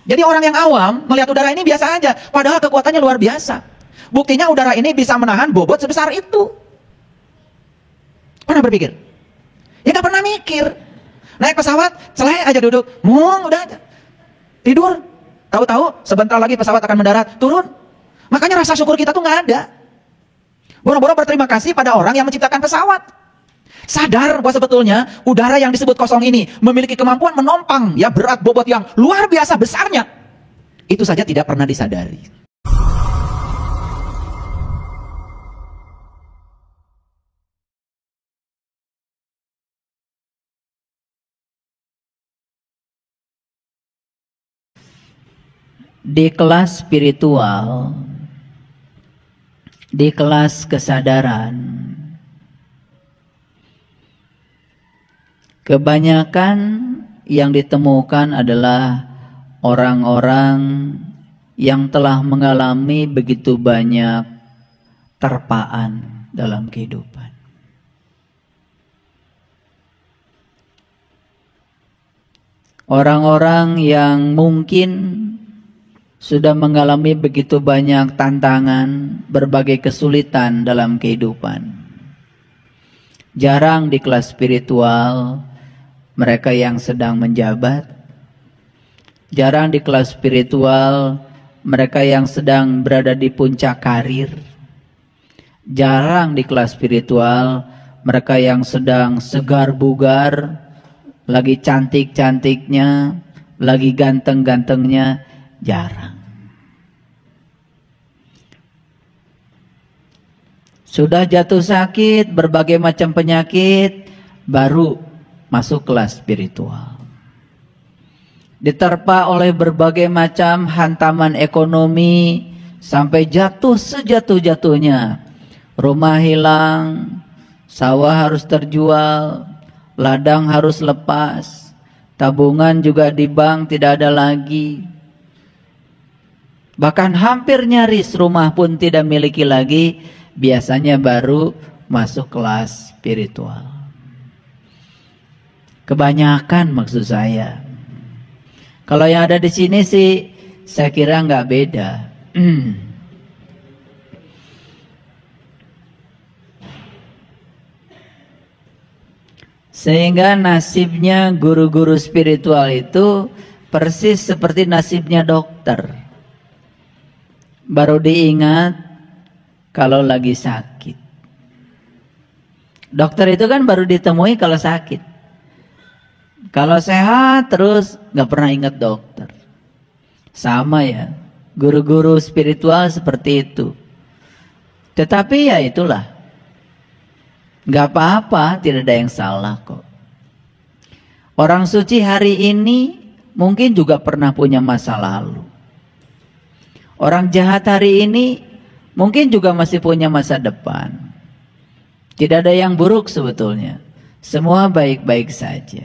Jadi orang yang awam melihat udara ini biasa aja, padahal kekuatannya luar biasa. Buktinya udara ini bisa menahan bobot sebesar itu. Pernah berpikir? Ya gak pernah mikir. Naik pesawat, celai aja duduk, udah aja. Tidur. Tahu-tahu sebentar lagi pesawat akan mendarat, turun. Makanya rasa syukur kita tuh gak ada. Boro-boro berterima kasih pada orang yang menciptakan pesawat. Sadar bahwa sebetulnya udara yang disebut kosong ini memiliki kemampuan menompang ya berat bobot yang luar biasa besarnya. Itu saja tidak pernah disadari. Di kelas spiritual, di kelas kesadaran, kebanyakan yang ditemukan adalah orang-orang yang telah mengalami begitu banyak terpaan dalam kehidupan. Orang-orang yang mungkin sudah mengalami begitu banyak tantangan, berbagai kesulitan dalam kehidupan. Jarang di kelas spiritual mereka yang sedang menjabat. Jarang di kelas spiritual mereka yang sedang berada di puncak karir. Jarang di kelas spiritual mereka yang sedang segar bugar, lagi cantik-cantiknya, lagi ganteng-gantengnya. Jarang. Sudah jatuh sakit, berbagai macam penyakit, baru masuk kelas spiritual. Diterpa oleh berbagai macam hantaman ekonomi, sampai jatuh sejatuh-jatuhnya. Rumah hilang, sawah harus terjual, ladang harus lepas, tabungan juga di bank tidak ada lagi. Bahkan hampir nyaris rumah pun tidak miliki lagi. Biasanya baru masuk kelas spiritual. Kebanyakan maksud saya. Kalau yang ada di sini sih saya kira nggak beda. Sehingga nasibnya guru-guru spiritual itu persis seperti nasibnya dokter. Baru diingat kalau lagi sakit. Dokter itu kan baru ditemui kalau sakit. Kalau sehat terus gak pernah ingat dokter. Sama ya, guru-guru spiritual seperti itu. Tetapi ya itulah, gak apa-apa, tidak ada yang salah kok. Orang suci hari ini mungkin juga pernah punya masa lalu. Orang jahat hari ini mungkin juga masih punya masa depan. Tidak ada yang buruk sebetulnya. Semua baik-baik saja.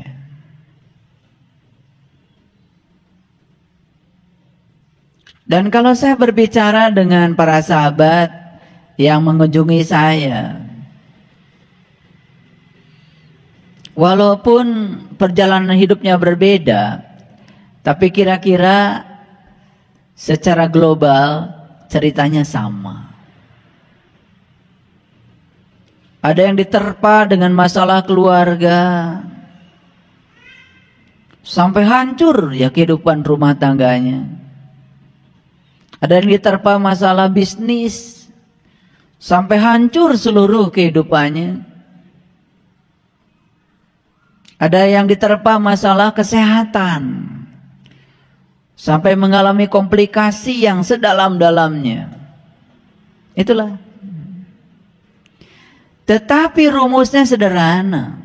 Dan kalau saya berbicara dengan para sahabat yang mengunjungi saya, walaupun perjalanan hidupnya berbeda, tapi kira-kira secara global ceritanya sama. Ada yang diterpa dengan masalah keluarga, sampai hancur ya kehidupan rumah tangganya. Ada yang diterpa masalah bisnis, sampai hancur seluruh kehidupannya. Ada yang diterpa masalah kesehatan, sampai mengalami komplikasi yang sedalam-dalamnya. Itulah. Tetapi rumusnya sederhana.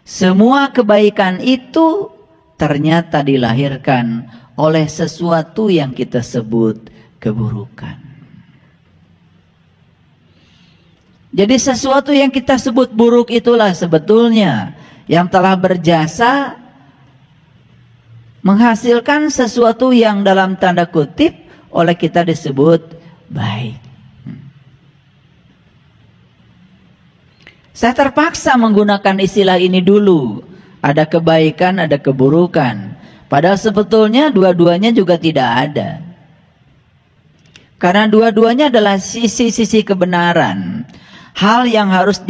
Semua kebaikan itu ternyata dilahirkan oleh sesuatu yang kita sebut keburukan. Jadi sesuatu yang kita sebut buruk itulah sebetulnya yang telah berjasa menghasilkan sesuatu yang dalam tanda kutip oleh kita disebut baik. Saya terpaksa menggunakan istilah ini dulu. Ada kebaikan, ada keburukan. Padahal sebetulnya dua-duanya juga tidak ada. Karena dua-duanya adalah sisi-sisi kebenaran. Hal yang harus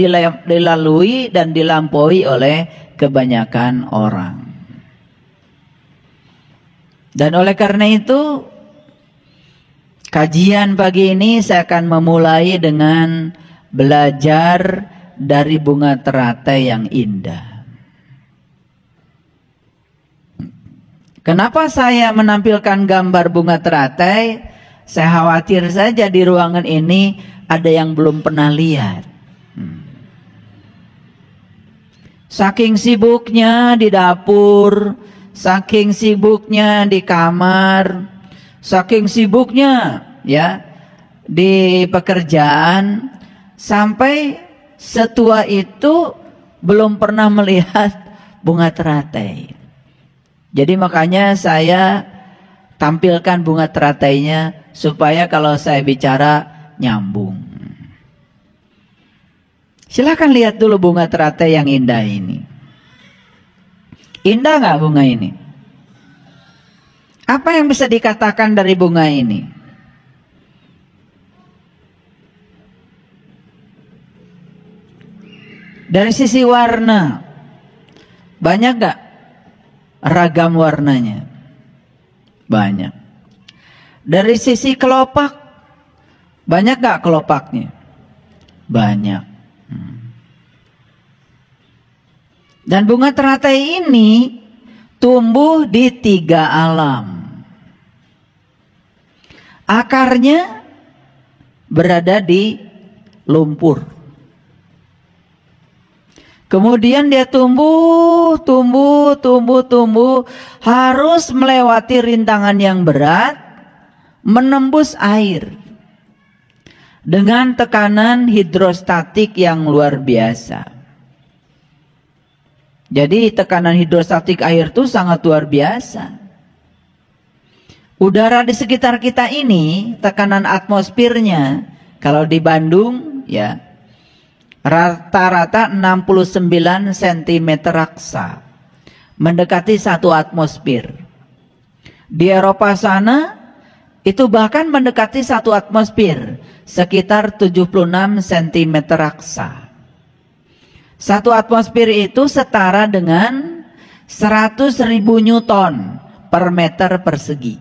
dilalui dan dilampaui oleh kebanyakan orang. Dan oleh karena itu, kajian pagi ini saya akan memulai dengan belajar dari bunga teratai yang indah. Kenapa saya menampilkan gambar bunga teratai? Saya khawatir saja di ruangan ini ada yang belum pernah lihat. Saking sibuknya di dapur, saking sibuknya di kamar, saking sibuknya ya di pekerjaan, sampai setua itu belum pernah melihat bunga teratai. Jadi makanya saya tampilkan bunga teratainya supaya kalau saya bicara nyambung. Silakan lihat dulu bunga teratai yang indah ini. Indah nggak bunga ini? Apa yang bisa dikatakan dari bunga ini? Dari sisi warna, banyak nggak ragam warnanya? Banyak. Dari sisi kelopak, banyak gak kelopaknya? Banyak. Dan bunga teratai ini tumbuh di 3 alam. Akarnya berada di lumpur. Kemudian dia tumbuh, harus melewati rintangan yang berat, menembus air dengan tekanan hidrostatik yang luar biasa. Jadi tekanan hidrostatik air itu sangat luar biasa. Udara di sekitar kita ini, tekanan atmosfernya, kalau di Bandung ya, rata-rata 69 cm raksa, mendekati 1 atmosfer. Di Eropa sana itu bahkan mendekati 1 atmosfer, sekitar 76 cm raksa. 1 atmosfer itu setara dengan 100.000 Newton per meter persegi.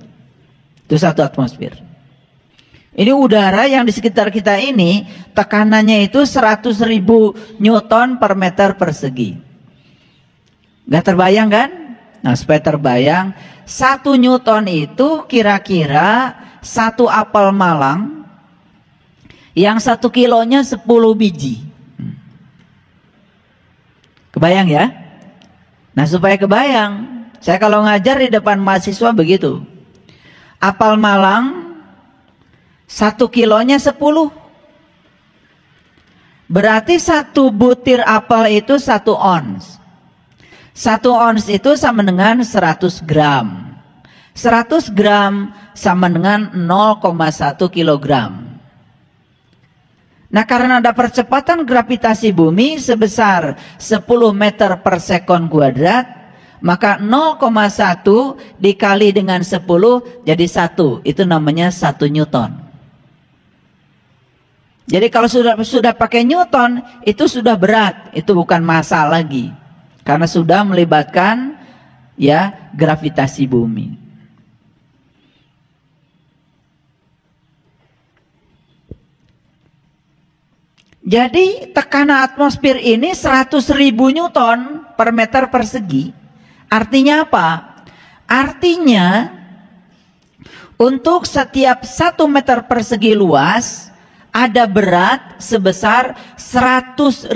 Itu 1 atmosfer. Ini udara yang di sekitar kita ini tekanannya itu 100.000 Newton per meter persegi. Gak terbayang kan? Nah, supaya terbayang, 1 Newton itu kira-kira 1 apel Malang yang 1 kilonya 10 biji. Kebayang ya? Nah, supaya kebayang, saya kalau ngajar di depan mahasiswa begitu. Apel Malang 1 kilonya 10. Berarti 1 butir apel itu 1 ons. 1 ons itu sama dengan 100 gram. 100 gram sama dengan 0,1 kilogram. Nah, karena ada percepatan gravitasi bumi sebesar 10 meter per sekon kuadrat, maka 0,1 dikali dengan 10 jadi 1. Itu namanya 1 Newton. Jadi kalau sudah pakai Newton, itu sudah berat, itu bukan massa lagi. Karena sudah melibatkan ya gravitasi bumi. Jadi tekanan atmosfer ini 100.000 Newton per meter persegi. Artinya apa? Artinya untuk setiap 1 meter persegi luas ada berat sebesar 100.000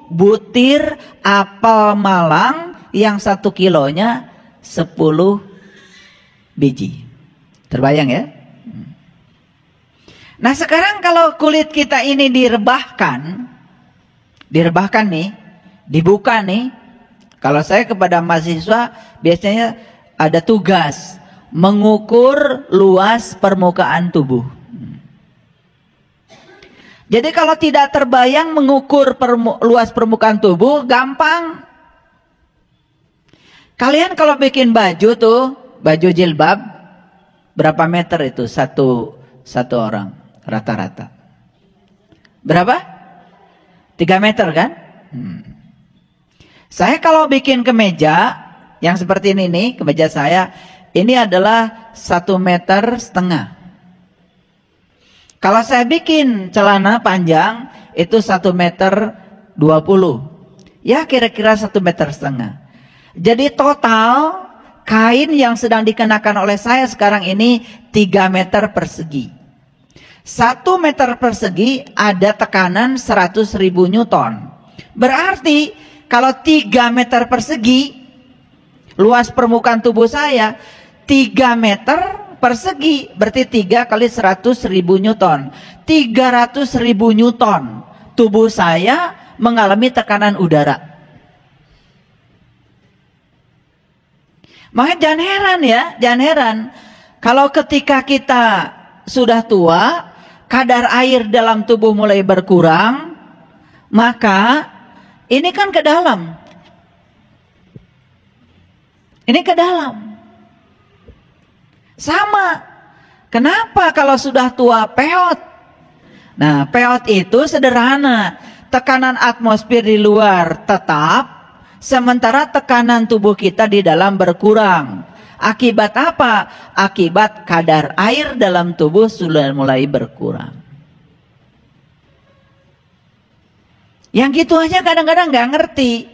butir apel Malang yang 1 kilonya 10 biji. Terbayang ya? Nah, sekarang kalau kulit kita ini direbahkan nih, dibuka nih. Kalau saya kepada mahasiswa biasanya ada tugas mengukur luas permukaan tubuh. Jadi kalau tidak terbayang mengukur luas permukaan tubuh, gampang. Kalian kalau bikin baju tuh, baju jilbab, berapa meter itu satu orang rata-rata? Berapa? 3 meter kan? Saya kalau bikin kemeja yang seperti ini nih, kemeja saya, ini adalah 1,5 meter. Kalau saya bikin celana panjang, itu 1,20 meter. Ya kira-kira 1,5 meter. Jadi total kain yang sedang dikenakan oleh saya sekarang ini 3 meter persegi. 1 meter persegi ada tekanan 100.000 Newton. Berarti kalau 3 meter persegi, luas permukaan tubuh saya 3 meter persegi, berarti 3 kali 100.000 Newton. 300.000 Newton. Tubuh saya mengalami tekanan udara. Makanya jangan heran ya, jangan heran. Kalau ketika kita sudah tua, kadar air dalam tubuh mulai berkurang, maka ini kan ke dalam. Ini ke dalam. Sama. Kenapa kalau sudah tua peot? Nah, peot itu sederhana. Tekanan atmosfer di luar tetap, sementara tekanan tubuh kita di dalam berkurang. Akibat apa? Akibat kadar air dalam tubuh sudah mulai berkurang. Yang gitu aja kadang-kadang nggak ngerti.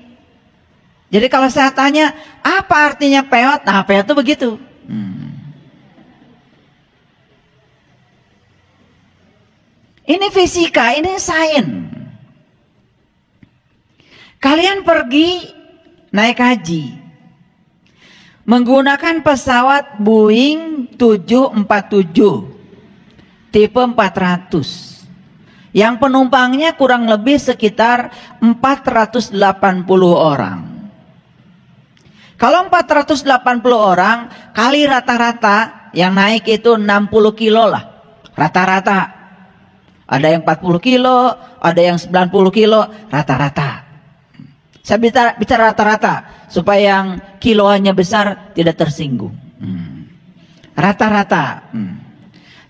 Jadi kalau saya tanya, apa artinya peot? Nah, peot itu begitu. Ini fisika, ini sains. Kalian pergi naik haji menggunakan pesawat Boeing 747 tipe 400 yang penumpangnya kurang lebih sekitar 480 orang. Kalau 480 orang kali rata-rata yang naik itu 60 kilo lah rata-rata. Ada yang 40 kilo, ada yang 90 kilo rata-rata. Saya bicara rata-rata supaya yang kiloannya besar tidak tersinggung. Rata-rata.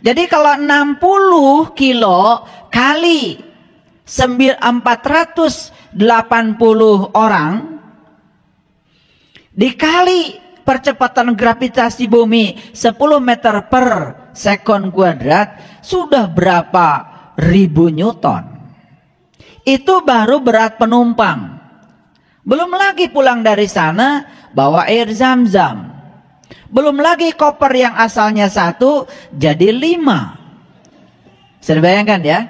Jadi kalau 60 kilo kali 480 orang dikali percepatan gravitasi bumi 10 meter per sekon kuadrat, sudah berapa ribu Newton. Itu baru berat penumpang. Belum lagi pulang dari sana bawa air zam-zam. Belum lagi koper yang asalnya 1 jadi 5. Bisa dibayangkan ya?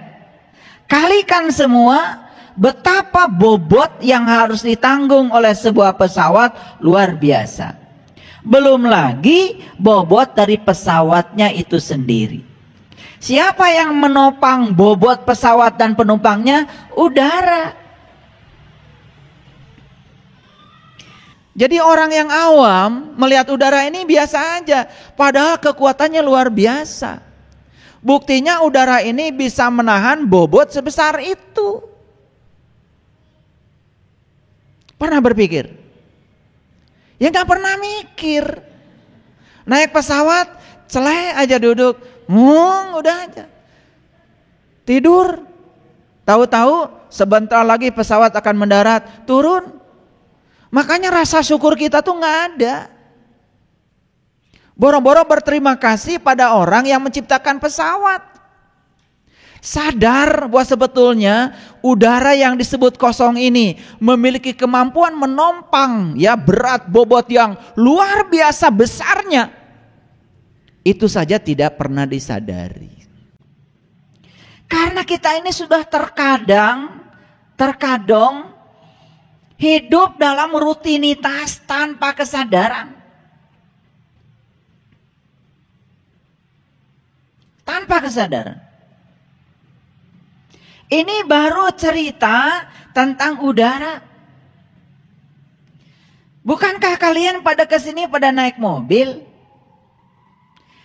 Kalikan semua, betapa bobot yang harus ditanggung oleh sebuah pesawat luar biasa. Belum lagi bobot dari pesawatnya itu sendiri. Siapa yang menopang bobot pesawat dan penumpangnya? Udara. Jadi orang yang awam melihat udara ini biasa aja, padahal kekuatannya luar biasa. Buktinya udara ini bisa menahan bobot sebesar itu. Pernah berpikir? Ya gak pernah mikir. Naik pesawat, celeh aja duduk, udah aja. Tidur. Tahu-tahu sebentar lagi pesawat akan mendarat, turun. Makanya rasa syukur kita tuh gak ada. Boro-boro berterima kasih pada orang yang menciptakan pesawat. Sadar bahwa sebetulnya udara yang disebut kosong ini memiliki kemampuan menompang ya berat bobot yang luar biasa besarnya. Itu saja tidak pernah disadari. Karena kita ini sudah terkadang hidup dalam rutinitas tanpa kesadaran. Tanpa kesadaran. Ini baru cerita tentang udara. Bukankah kalian pada kesini pada naik mobil?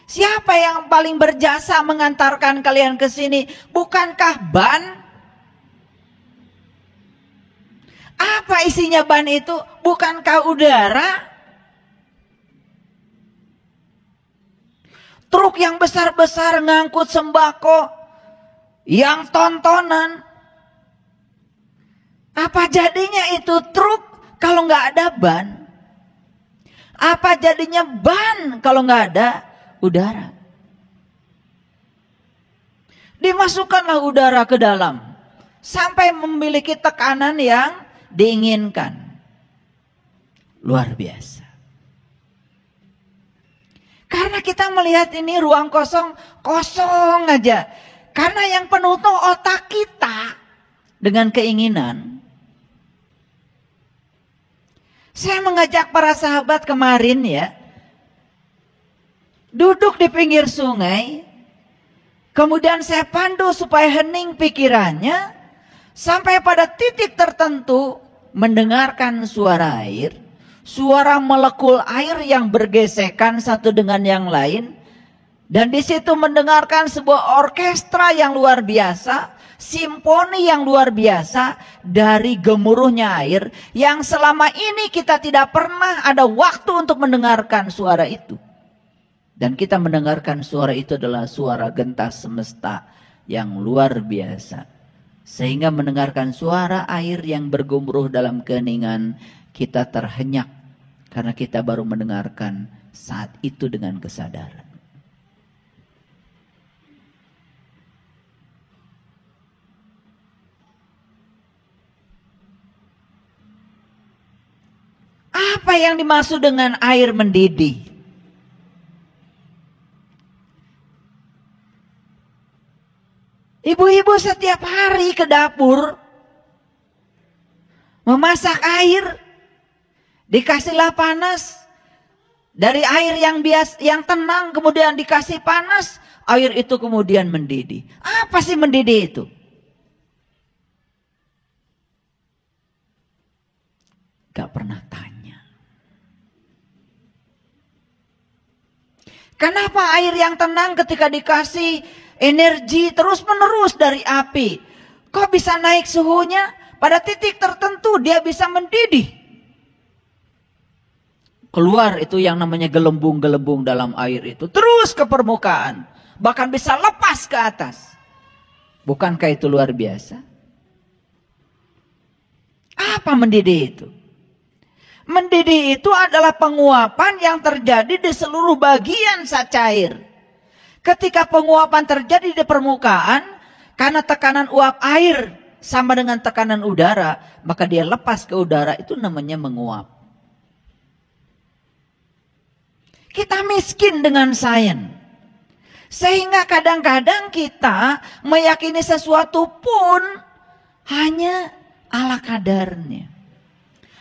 Siapa yang paling berjasa mengantarkan kalian ke sini? Bukankah ban? Apa isinya ban itu? Bukankah udara? Truk yang besar-besar ngangkut sembako, yang tontonan. Apa jadinya itu truk kalau nggak ada ban? Apa jadinya ban kalau nggak ada udara? Dimasukkanlah udara ke dalam sampai memiliki tekanan yang diinginkan. Luar biasa. Karena kita melihat ini ruang kosong, kosong aja. Karena yang penuh tuh otak kita dengan keinginan. Saya mengajak para sahabat kemarin ya, duduk di pinggir sungai, kemudian saya pandu supaya hening pikirannya, sampai pada titik tertentu mendengarkan suara air. Suara molekul air yang bergesekan satu dengan yang lain. Dan di situ mendengarkan sebuah orkestra yang luar biasa. Simfoni yang luar biasa dari gemuruhnya air. Yang selama ini kita tidak pernah ada waktu untuk mendengarkan suara itu. Dan kita mendengarkan suara itu adalah suara gentas semesta yang luar biasa. Sehingga mendengarkan suara air yang bergemuruh dalam keheningan, kita terhenyak karena kita baru mendengarkan saat itu dengan kesadaran. Apa yang dimaksud dengan air mendidih? Ibu-ibu setiap hari ke dapur memasak air, dikasihlah panas. Dari air yang biasa, yang tenang, kemudian dikasih panas, air itu kemudian mendidih. Apa sih mendidih itu? Gak pernah tanya. Kenapa air yang tenang ketika dikasih energi terus menerus dari api, kok bisa naik suhunya? Pada titik tertentu dia bisa mendidih. Keluar itu yang namanya gelembung-gelembung dalam air itu. Terus ke permukaan. Bahkan bisa lepas ke atas. Bukankah itu luar biasa? Apa mendidih itu? Mendidih itu adalah penguapan yang terjadi di seluruh bagian zat cair. Ketika penguapan terjadi di permukaan, karena tekanan uap air sama dengan tekanan udara, maka dia lepas ke udara, itu namanya menguap. Kita miskin dengan sains. Sehingga kadang-kadang kita meyakini sesuatu pun hanya ala kadarnya.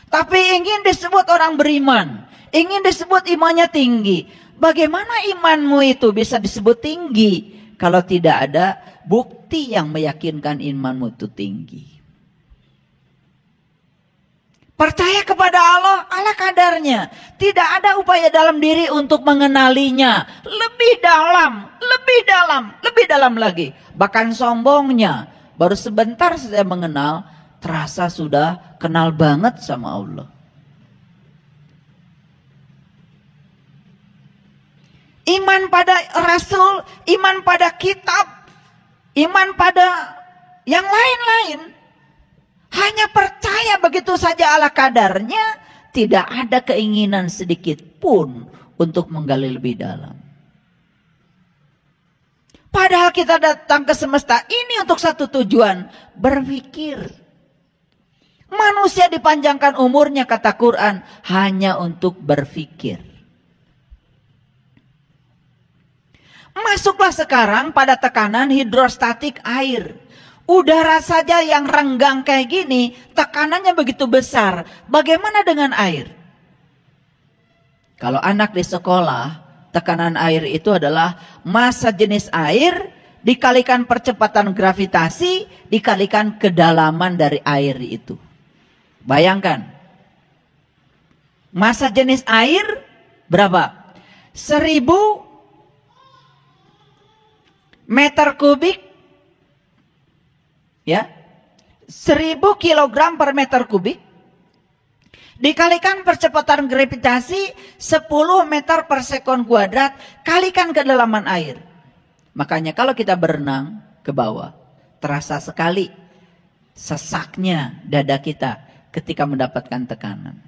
Tapi ingin disebut orang beriman, ingin disebut imannya tinggi. Bagaimana imanmu itu bisa disebut tinggi kalau tidak ada bukti yang meyakinkan imanmu itu tinggi? Percaya kepada Allah, ala kadarnya. Tidak ada upaya dalam diri untuk mengenalinya. Lebih dalam, lebih dalam, lebih dalam lagi. Bahkan sombongnya, baru sebentar saya mengenal, terasa sudah kenal banget sama Allah. Iman pada Rasul, iman pada kitab, iman pada yang lain-lain. Hanya percaya begitu saja ala kadarnya, tidak ada keinginan sedikit pun untuk menggali lebih dalam. Padahal kita datang ke semesta ini untuk satu tujuan, berpikir. Manusia dipanjangkan umurnya, kata Quran, hanya untuk berpikir. Masuklah sekarang pada tekanan hidrostatik air. Udara saja yang renggang kayak gini, tekanannya begitu besar. Bagaimana dengan air? Kalau anak di sekolah, tekanan air itu adalah massa jenis air dikalikan percepatan gravitasi dikalikan kedalaman dari air itu. Bayangkan, massa jenis air berapa? 1000 meter kubik. Ya, 1000 kilogram per meter kubik. Dikalikan percepatan gravitasi 10 meter per sekon kuadrat, kalikan kedalaman air. Makanya kalau kita berenang ke bawah, terasa sekali sesaknya dada kita ketika mendapatkan tekanan.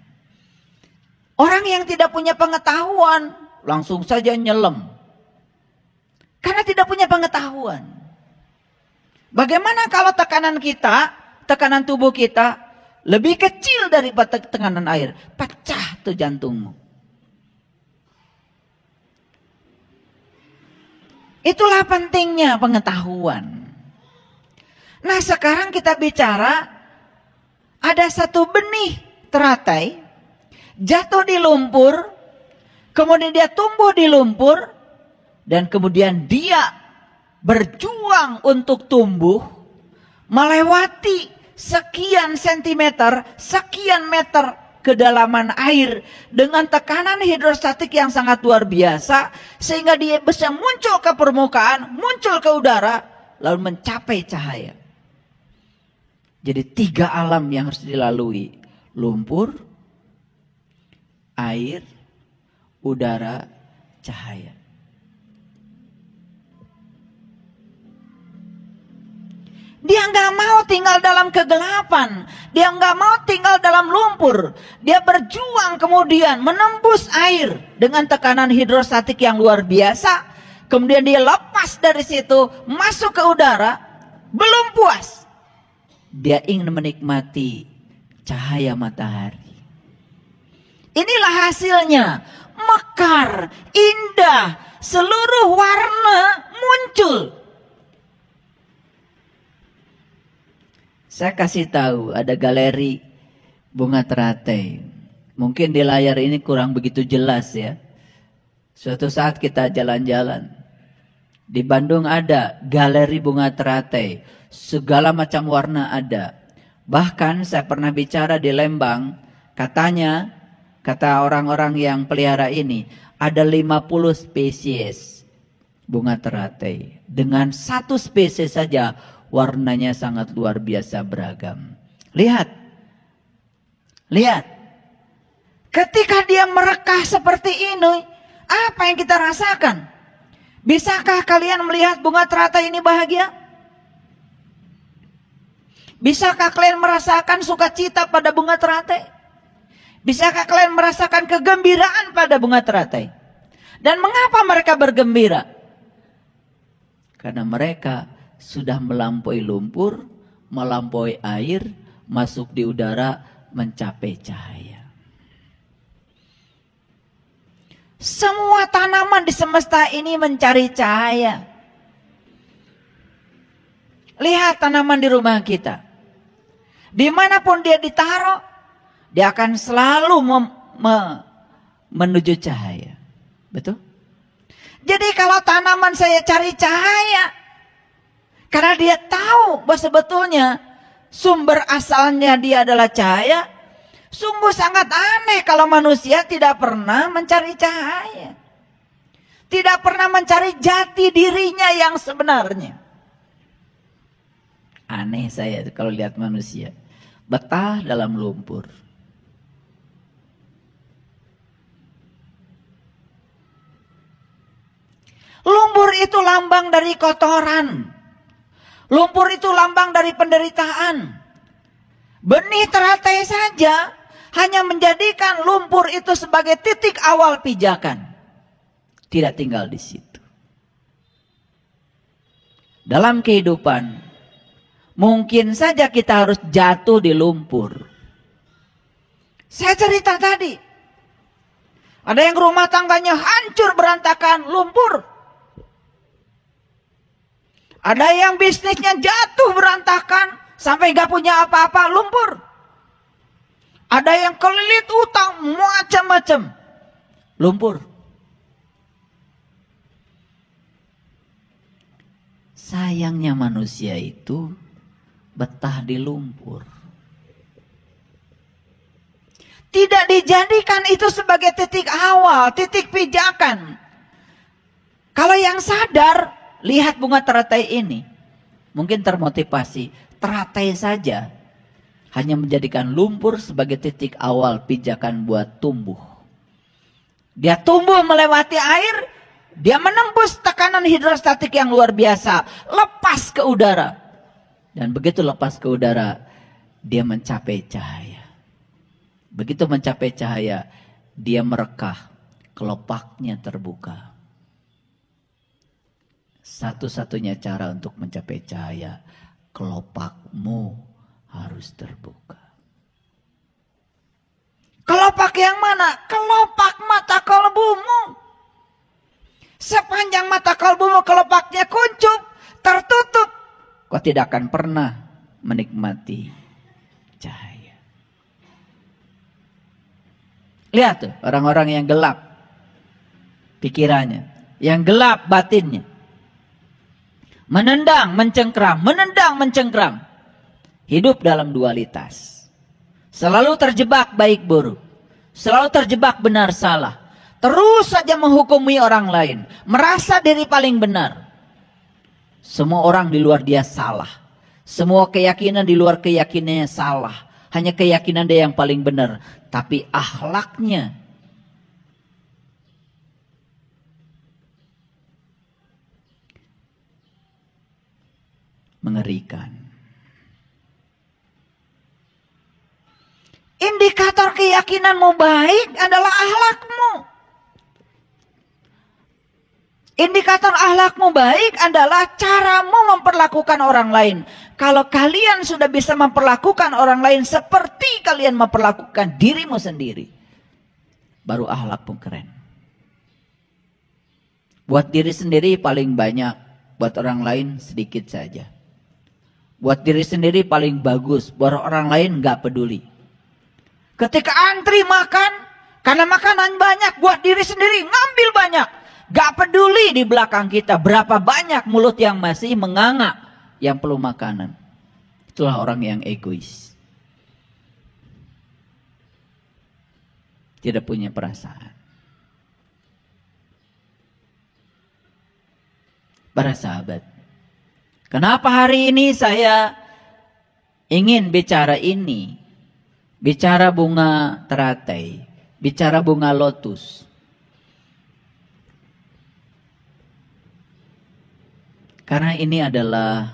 Orang yang tidak punya pengetahuan langsung saja nyelam. Karena tidak punya pengetahuan. Bagaimana kalau tekanan kita, tekanan tubuh kita lebih kecil daripada tekanan air? Pecah tuh jantungmu. Itulah pentingnya pengetahuan. Nah, sekarang kita bicara ada satu benih teratai jatuh di lumpur, kemudian dia tumbuh di lumpur, dan kemudian dia berjuang untuk tumbuh melewati sekian sentimeter, sekian meter kedalaman air dengan tekanan hidrostatik yang sangat luar biasa, sehingga dia bisa muncul ke permukaan, muncul ke udara, lalu mencapai cahaya. Jadi 3 alam yang harus dilalui: lumpur, air, udara, cahaya. Dia nggak mau tinggal dalam kegelapan. Dia nggak mau tinggal dalam lumpur. Dia berjuang kemudian menembus air dengan tekanan hidrostatik yang luar biasa. Kemudian dia lepas dari situ, masuk ke udara. Belum puas. Dia ingin menikmati cahaya matahari. Inilah hasilnya. Mekar, indah, seluruh warna muncul. Saya kasih tahu, ada galeri bunga teratai. Mungkin di layar ini kurang begitu jelas ya. Suatu saat kita jalan-jalan. Di Bandung ada galeri bunga teratai. Segala macam warna ada. Bahkan saya pernah bicara di Lembang. Katanya, kata orang-orang yang pelihara ini, ada 50 spesies bunga teratai. Dengan 1 spesies saja warnanya sangat luar biasa beragam. Lihat. Lihat. Ketika dia merekah seperti ini, apa yang kita rasakan? Bisakah kalian melihat bunga teratai ini bahagia? Bisakah kalian merasakan sukacita pada bunga teratai? Bisakah kalian merasakan kegembiraan pada bunga teratai? Dan mengapa mereka bergembira? Karena mereka sudah melampaui lumpur, melampaui air, masuk di udara, mencapai cahaya. Semua tanaman di semesta ini mencari cahaya. Lihat tanaman di rumah kita. Dimanapun dia ditaruh, dia akan selalu menuju cahaya. Betul? Jadi kalau tanaman saya cari cahaya, karena dia tahu bahwa sebetulnya sumber asalnya dia adalah cahaya. Sungguh sangat aneh kalau manusia tidak pernah mencari cahaya. Tidak pernah mencari jati dirinya yang sebenarnya. Aneh saya kalau lihat manusia. Betah dalam lumpur. Lumpur itu lambang dari kotoran. Lumpur itu lambang dari penderitaan. Benih teratai saja hanya menjadikan lumpur itu sebagai titik awal pijakan. Tidak tinggal di situ. Dalam kehidupan, mungkin saja kita harus jatuh di lumpur. Saya cerita tadi. Ada yang rumah tangganya hancur berantakan, lumpur. Ada yang bisnisnya jatuh berantakan sampai gak punya apa-apa, lumpur. Ada yang kelilit utang macam-macam, lumpur. Sayangnya manusia itu betah di lumpur. Tidak dijadikan itu sebagai titik awal, titik pijakan. Kalau yang sadar, lihat bunga teratai ini. Mungkin termotivasi. Teratai saja hanya menjadikan lumpur sebagai titik awal pijakan buat tumbuh. Dia tumbuh melewati air, dia menembus tekanan hidrostatik yang luar biasa, lepas ke udara. Dan begitu lepas ke udara, dia mencapai cahaya. Begitu mencapai cahaya, dia merekah, kelopaknya terbuka. Satu-satunya cara untuk mencapai cahaya, kelopakmu harus terbuka. Kelopak yang mana? Kelopak mata kalbumu. Sepanjang mata kalbumu kelopaknya kuncup, tertutup, kau tidak akan pernah menikmati cahaya. Lihat tuh orang-orang yang gelap pikirannya, yang gelap batinnya. Menendang, mencengkram. Hidup dalam dualitas. Selalu terjebak baik buruk. Selalu terjebak benar salah. Terus saja menghukumi orang lain. Merasa diri paling benar. Semua orang di luar dia salah. Semua keyakinan di luar keyakinannya salah. Hanya keyakinan dia yang paling benar. Tapi akhlaknya mengerikan. Indikator keyakinanmu baik adalah akhlakmu. Indikator akhlakmu baik adalah caramu memperlakukan orang lain. Kalau kalian sudah bisa memperlakukan orang lain seperti kalian memperlakukan dirimu sendiri, baru akhlakmu keren. Buat diri sendiri paling banyak, buat orang lain sedikit saja. Buat diri sendiri paling bagus, buat orang lain gak peduli. Ketika antri makan, karena makanan banyak, buat diri sendiri ngambil banyak. Gak peduli di belakang kita berapa banyak mulut yang masih menganga yang perlu makanan. Itulah orang yang egois. Tidak punya perasaan. Para sahabat, kenapa hari ini saya ingin bicara ini? Bicara bunga teratai, bicara bunga lotus. Karena ini adalah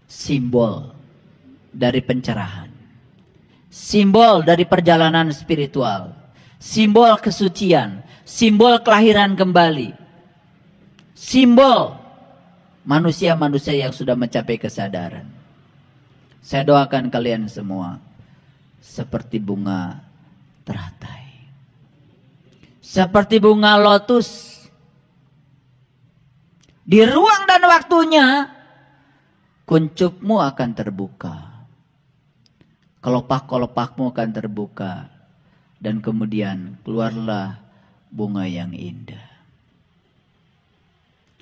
simbol dari pencerahan. Simbol dari perjalanan spiritual. Simbol kesucian. Simbol kelahiran kembali. Simbol manusia-manusia yang sudah mencapai kesadaran. Saya doakan kalian semua seperti bunga teratai. Seperti bunga lotus. Di ruang dan waktunya, kuncupmu akan terbuka. Kelopak-kelopakmu akan terbuka. Dan kemudian keluarlah bunga yang indah.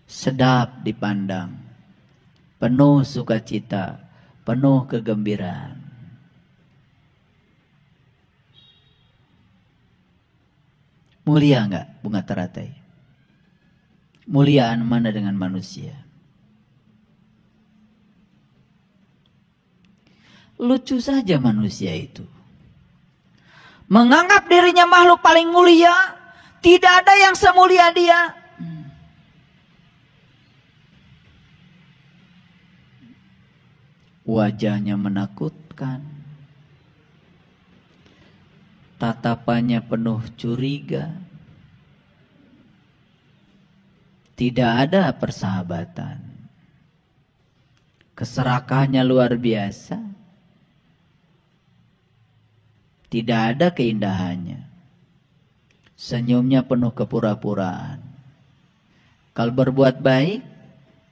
Sedap dipandang. Penuh sukacita. Penuh kegembiraan. Mulia enggak bunga teratai? Muliaan mana dengan manusia? Lucu saja manusia itu. Menganggap dirinya makhluk paling mulia. Tidak ada yang semulia dia. Wajahnya menakutkan. Tatapannya penuh curiga. Tidak ada persahabatan. Keserakahannya luar biasa. Tidak ada keindahannya. Senyumnya penuh kepura-puraan. Kalau berbuat baik,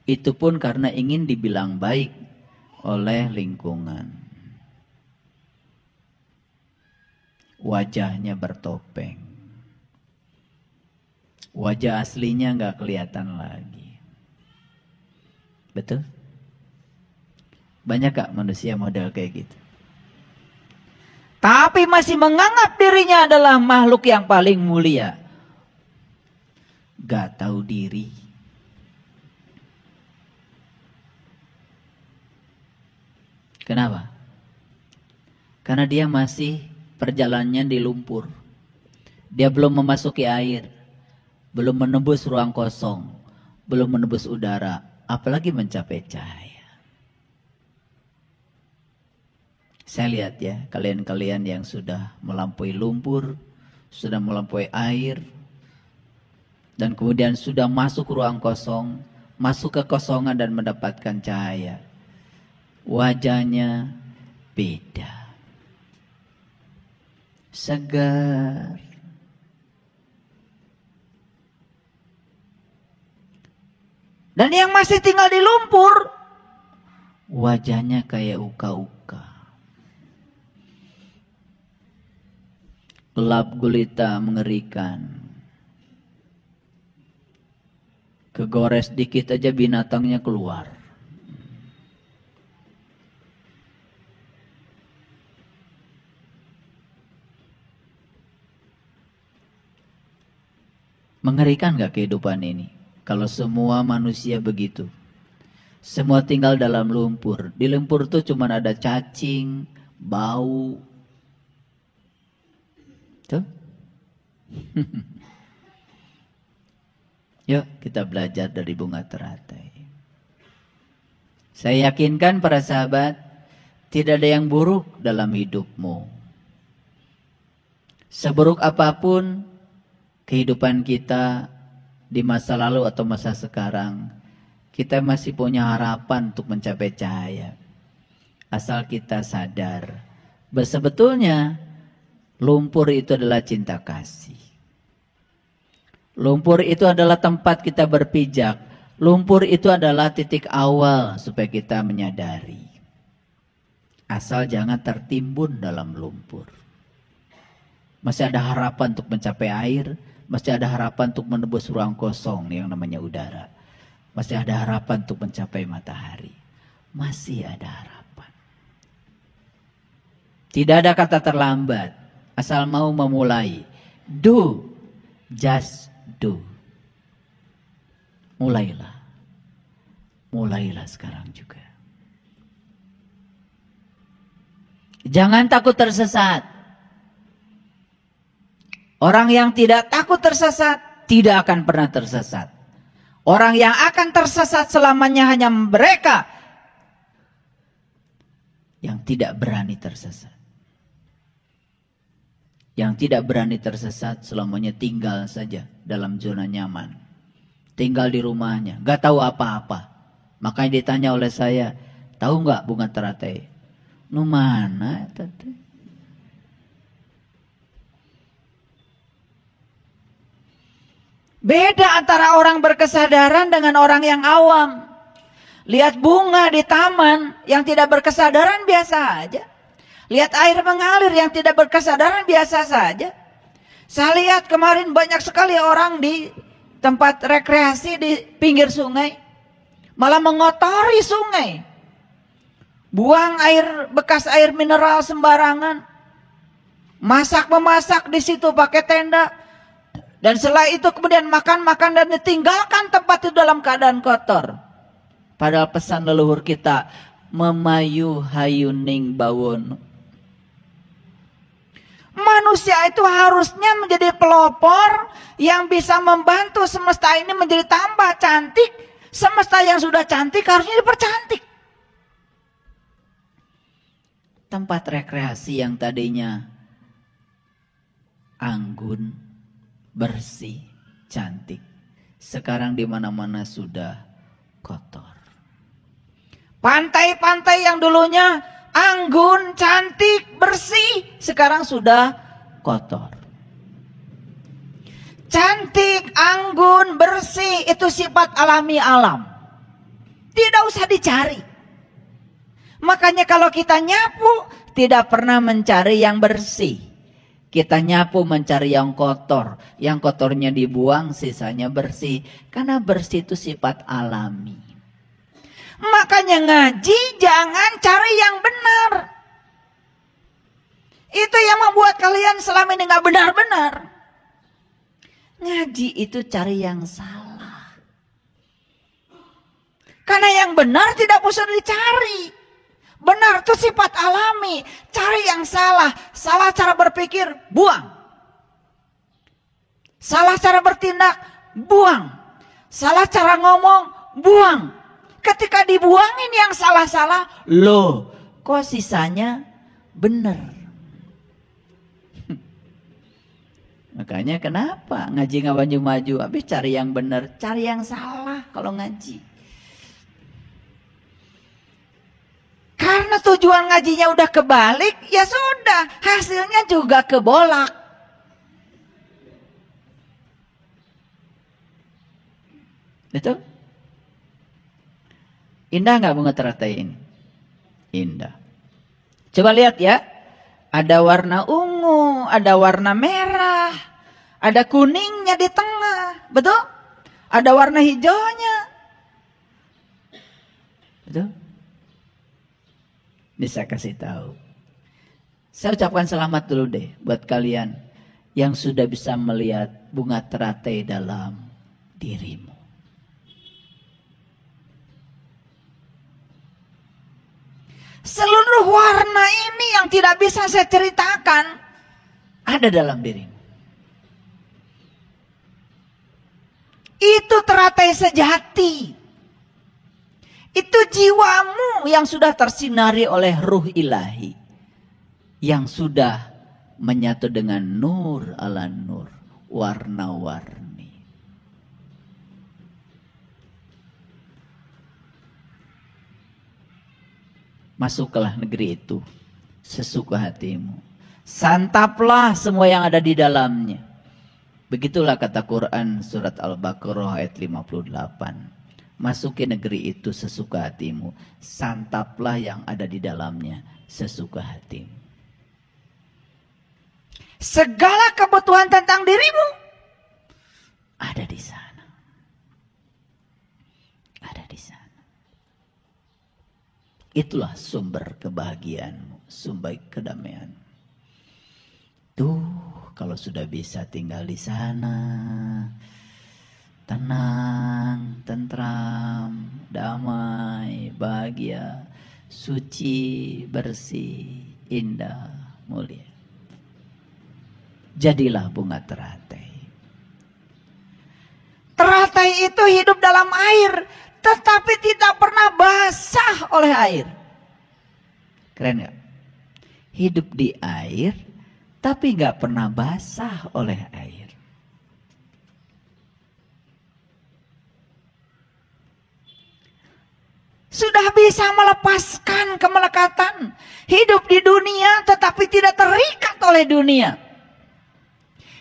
itu pun karena ingin dibilang baik oleh lingkungan. Wajahnya bertopeng. Wajah aslinya nggak kelihatan lagi. Betul? Banyak gak manusia model kayak gitu? Tapi masih menganggap dirinya adalah makhluk yang paling mulia. Gak tahu diri. Kenapa? Karena dia masih perjalanannya di lumpur. Dia belum memasuki air, belum menembus ruang kosong, belum menembus udara, apalagi mencapai cahaya. Saya lihat ya, kalian-kalian yang sudah melampaui lumpur, sudah melampaui air, dan kemudian sudah masuk ruang kosong, masuk ke kosongan dan mendapatkan cahaya. Wajahnya beda. Segar. Dan yang masih tinggal di lumpur, wajahnya kayak uka-uka. Gelap gulita mengerikan. Kegores dikit aja binatangnya keluar. Mengerikan gak kehidupan ini? Kalau semua manusia begitu. Semua tinggal dalam lumpur. Di lumpur tuh cuma ada cacing, bau. Tuh. Yuk kita belajar dari bunga teratai. Saya yakinkan para sahabat, tidak ada yang buruk dalam hidupmu. Seburuk apapun kehidupan kita di masa lalu atau masa sekarang, kita masih punya harapan untuk mencapai cahaya. Asal kita sadar bahwa sebetulnya lumpur itu adalah cinta kasih. Lumpur itu adalah tempat kita berpijak. Lumpur itu adalah titik awal supaya kita menyadari. Asal jangan tertimbun dalam lumpur. Masih ada harapan untuk mencapai air. Masih ada harapan untuk menembus ruang kosong yang namanya udara. Masih ada harapan untuk mencapai matahari. Masih ada harapan. Tidak ada kata terlambat. Asal mau memulai. Do. Just do. Mulailah. Mulailah sekarang juga. Jangan takut tersesat. Orang yang tidak takut tersesat tidak akan pernah tersesat. Orang yang akan tersesat selamanya hanya mereka yang tidak berani tersesat. Yang tidak berani tersesat selamanya tinggal saja dalam zona nyaman. Tinggal di rumahnya, gak tahu apa-apa. Makanya ditanya oleh saya, tahu gak bunga teratai? Nu mana tante? Beda antara orang berkesadaran dengan orang yang awam. Lihat bunga di taman yang tidak berkesadaran biasa aja. Lihat air mengalir yang tidak berkesadaran biasa saja. Saya lihat kemarin banyak sekali orang di tempat rekreasi di pinggir sungai. Malah mengotori sungai. Buang air, bekas air mineral sembarangan. Masak-memasak di situ pakai tenda. Dan setelah itu kemudian makan-makan dan ditinggalkan tempat itu dalam keadaan kotor. Padahal pesan leluhur kita, memayu hayuning bawon. Manusia itu harusnya menjadi pelopor yang bisa membantu semesta ini menjadi tambah cantik. Semesta yang sudah cantik harusnya dipercantik. Tempat rekreasi yang tadinya anggun, bersih, cantik, sekarang di mana-mana sudah kotor. Pantai-pantai yang dulunya anggun, cantik, bersih, sekarang sudah kotor. Cantik, anggun, bersih, itu sifat alami alam. Tidak usah dicari. Makanya kalau kita nyapu, tidak pernah mencari yang bersih. Kita nyapu mencari yang kotor. Yang kotornya dibuang, sisanya bersih. Karena bersih itu sifat alami. Makanya ngaji jangan cari yang benar. Itu yang membuat kalian selama ini gak benar-benar. Ngaji itu cari yang salah. Karena yang benar tidak usah dicari. Benar itu sifat alami. Cari yang salah. Salah cara berpikir, buang. Salah cara bertindak, buang. Salah cara ngomong, buang. Ketika dibuangin yang salah-salah, loh, kok sisanya benar. Makanya kenapa ngaji nggak maju-maju? Habis cari yang benar, cari yang salah kalau ngaji. Karena tujuan ngajinya udah kebalik, ya sudah, hasilnya juga kebolak. Betul? Indah nggak bunga teratai ini? Indah. Coba lihat ya. Ada warna ungu, ada warna merah, ada kuningnya di tengah. Betul? Ada warna hijaunya. Betul? Bisa kasih tahu. Saya ucapkan selamat dulu deh buat kalian yang sudah bisa melihat bunga teratai dalam dirimu. Seluruh warna ini yang tidak bisa saya ceritakan ada dalam dirimu. Itu teratai sejati. Itu jiwamu yang sudah tersinari oleh ruh ilahi. Yang sudah menyatu dengan nur ala nur. Warna-warni. Masuklah negeri itu sesuka hatimu. Santaplah semua yang ada di dalamnya. Begitulah kata Quran surat Al-Baqarah ayat 58. Masuki negeri itu sesuka hatimu. Santaplah yang ada di dalamnya sesuka hatimu. Segala kebutuhan tentang dirimu ada di sana. Ada di sana. Itulah sumber kebahagiaanmu, sumber kedamaianmu. Tuh, kalau sudah bisa tinggal di sana, tenang, tentram, damai, bahagia, suci, bersih, indah, mulia. Jadilah bunga teratai. Teratai itu hidup dalam air, tetapi tidak pernah basah oleh air. Keren gak? Hidup di air, tapi gak pernah basah oleh air. Sudah bisa melepaskan kemelekatan. Hidup di dunia, tetapi tidak terikat oleh dunia.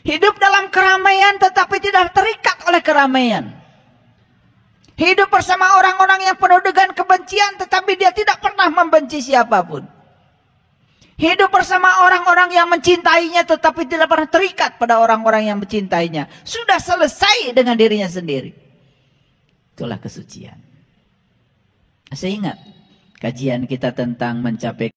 Hidup dalam keramaian, tetapi tidak terikat oleh keramaian. Hidup bersama orang-orang yang penuh dengan kebencian, tetapi dia tidak pernah membenci siapapun. Hidup bersama orang-orang yang mencintainya, tetapi tidak pernah terikat pada orang-orang yang mencintainya. Sudah selesai dengan dirinya sendiri. Itulah kesucian. Saya ingat kajian kita tentang mencapai